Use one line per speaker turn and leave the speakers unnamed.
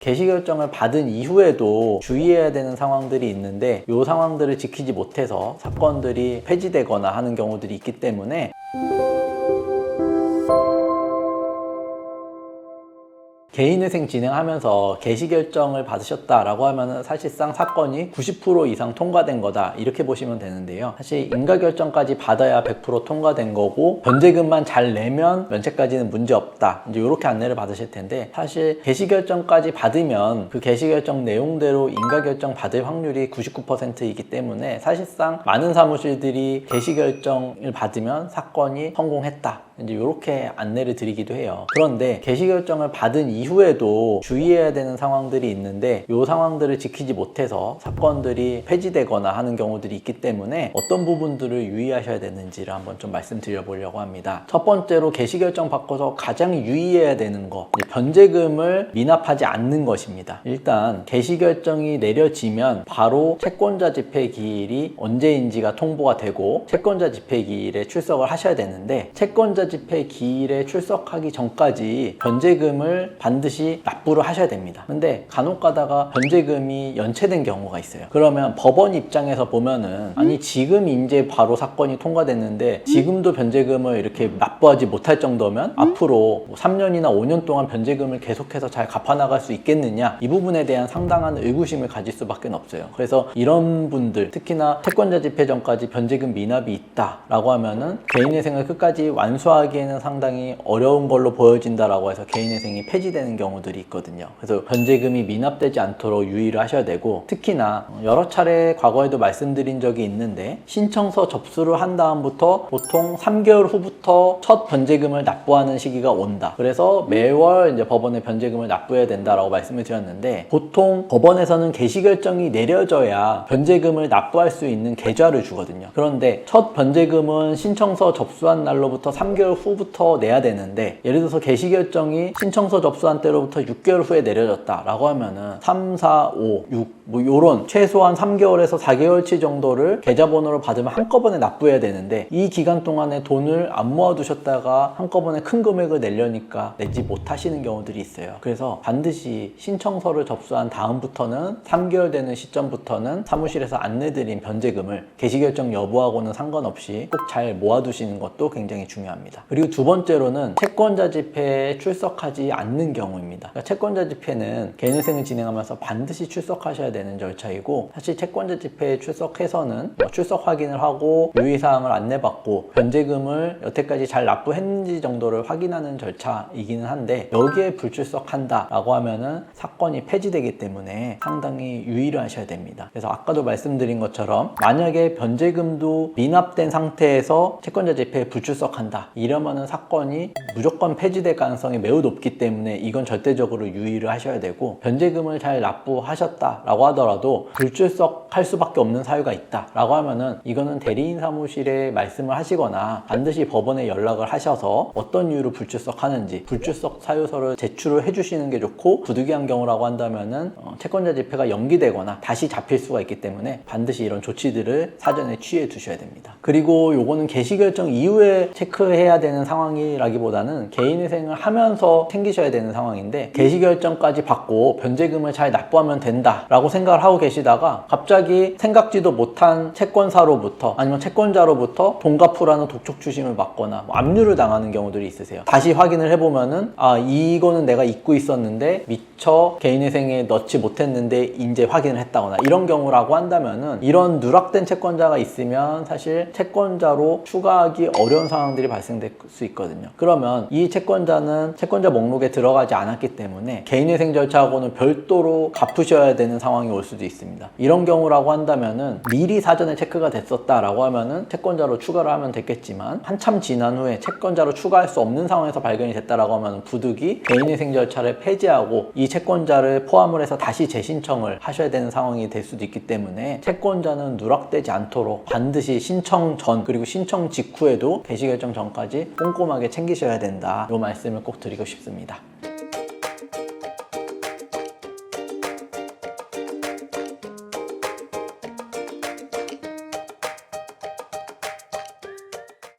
개시결정을 받은 이후에도 주의해야 되는 상황들이 있는데 이 상황들을 지키지 못해서 사건들이 폐지되거나 하는 경우들이 있기 때문에 개인회생 진행하면서 개시결정을 받으셨다라고 하면 사실상 사건이 90% 이상 통과된 거다 이렇게 보시면 되는데요. 사실 인가결정까지 받아야 100% 통과된 거고 변제금만 잘 내면 면책까지는 문제 없다 이제 이렇게 안내를 받으실 텐데, 사실 개시결정까지 받으면 그 개시결정 내용대로 인가결정 받을 확률이 99%이기 때문에 사실상 많은 사무실들이 개시결정을 받으면 사건이 성공했다 이제 이렇게 안내를 드리기도 해요. 그런데 개시결정을 받은 이후에도 주의해야 되는 상황들이 있는데 이 상황들을 지키지 못해서 사건들이 폐지되거나 하는 경우들이 있기 때문에 어떤 부분들을 유의하셔야 되는지를 한번 좀 말씀드려 보려고 합니다. 첫 번째로 개시결정 받고서 가장 유의해야 되는 거, 변제금을 미납하지 않는 것입니다. 일단 개시결정이 내려지면 바로 채권자 집행 기일이 언제인지가 통보가 되고 채권자 집행 기일에 출석을 하셔야 되는데, 채권자 집행 기일에 출석하기 전까지 변제금을 반드시 납부를 하셔야 됩니다. 근데 간혹 가다가 변제금이 연체된 경우가 있어요. 그러면 법원 입장에서 보면은 아니 지금 이제 바로 사건이 통과됐는데 지금도 변제금을 이렇게 납부하지 못할 정도면 앞으로 3년이나 5년 동안 변제금을 계속해서 잘 갚아나갈 수 있겠느냐, 이 부분에 대한 상당한 의구심을 가질 수밖에 없어요. 그래서 이런 분들, 특히나 채권자 집행 전까지 변제금 미납이 있다라고 하면은 개인회생을 끝까지 완수하기에는 상당히 어려운 걸로 보여진다라고 해서 개인회생이 폐지되는 경우들이 있거든요. 그래서 변제금이 미납되지 않도록 유의를 하셔야 되고, 특히나 여러 차례 과거에도 말씀드린 적이 있는데 신청서 접수를 한 다음부터 보통 3개월 후부터 첫 변제금을 납부하는 시기가 온다. 그래서 매월 이제 법원에 변제금을 납부해야 된다라고 말씀을 드렸는데, 보통 법원에서는 개시결정이 내려져야 변제금을 납부할 수 있는 계좌를 주거든요. 그런데 첫 변제금은 신청서 접수한 날로부터 3개월 후부터 내야 되는데, 예를 들어서 개시결정이 신청서 접수한 때로부터 6개월 후에 내려졌다라고 하면은 3, 4, 5, 6 뭐 요런 최소한 3개월에서 4개월치 정도를 계좌번호를 받으면 한꺼번에 납부해야 되는데, 이 기간 동안에 돈을 안 모아두셨다가 한꺼번에 큰 금액을 내려니까 내지 못하시는 경우들이 있어요. 그래서 반드시 신청서를 접수한 다음부터는 3개월 되는 시점부터는 사무실에서 안내드린 변제금을 개시결정 여부하고는 상관없이 꼭 잘 모아두시는 것도 굉장히 중요합니다. 그리고 두 번째로는 채권자 집회에 출석하지 않는 경우입니다. 그러니까 채권자 집회는 개인회생을 진행하면서 반드시 출석하셔야 되는 절차이고, 사실 채권자 집회에 출석해서는 출석 확인을 하고 유의사항을 안내받고 변제금을 여태까지 잘 납부했는지 정도를 확인하는 절차이기는 한데, 여기에 불출석한다 라고 하면은 사건이 폐지되기 때문에 상당히 유의를 하셔야 됩니다. 그래서 아까도 말씀드린 것처럼 만약에 변제금도 미납된 상태에서 채권자 집회에 불출석한다 이러면은 사건이 무조건 폐지될 가능성이 매우 높기 때문에 이건 절대적으로 유의를 하셔야 되고, 변제금을 잘 납부하셨다라고 하더라도 불출석할 수밖에 없는 사유가 있다라고 하면은 이거는 대리인 사무실에 말씀을 하시거나 반드시 법원에 연락을 하셔서 어떤 이유로 불출석하는지 불출석 사유서를 제출을 해주시는 게 좋고, 부득이한 경우라고 한다면은 채권자 집회가 연기되거나 다시 잡힐 수가 있기 때문에 반드시 이런 조치들을 사전에 취해 두셔야 됩니다. 그리고 요거는 개시결정 이후에 체크해야 되는 상황이라기보다는 개인회생을 하면서 챙기셔야 되는 상황인데, 개시결정까지 받고 변제금을 잘 납부하면 된다 라고 생각을 하고 계시다가 갑자기 생각지도 못한 채권사로부터 아니면 채권자로부터 돈 갚으라는 독촉 추심을 받거나 압류를 당하는 경우들이 있으세요. 다시 확인을 해보면은 이거는 내가 잊고 있었는데 미처 개인회생에 넣지 못했는데 이제 확인을 했다거나 이런 경우라고 한다면은, 이런 누락된 채권자가 있으면 사실 채권자로 추가하기 어려운 상황들이 발생될 수 있거든요. 그러면 이 채권자는 채권자 목록에 들어가지 않았기 때문에 개인회생 절차하고는 별도로 갚으셔야 되는 상황이 올 수도 있습니다. 이런 경우라고 한다면은 미리 사전에 체크가 됐었다라고 하면은 채권자로 추가를 하면 됐겠지만, 한참 지난 후에 채권자로 추가할 수 없는 상황에서 발견이 됐다라고 하면 부득이 개인회생 절차를 폐지하고 이 채권자를 포함을 해서 다시 재신청을 하셔야 되는 상황이 될 수도 있기 때문에 채권자는 누락되지 않도록 반드시 신청 전 그리고 신청 직후에도 개시결정 전까지 꼼꼼하게 챙기셔야 된다, 이 말씀을 꼭 드리고 싶습니다.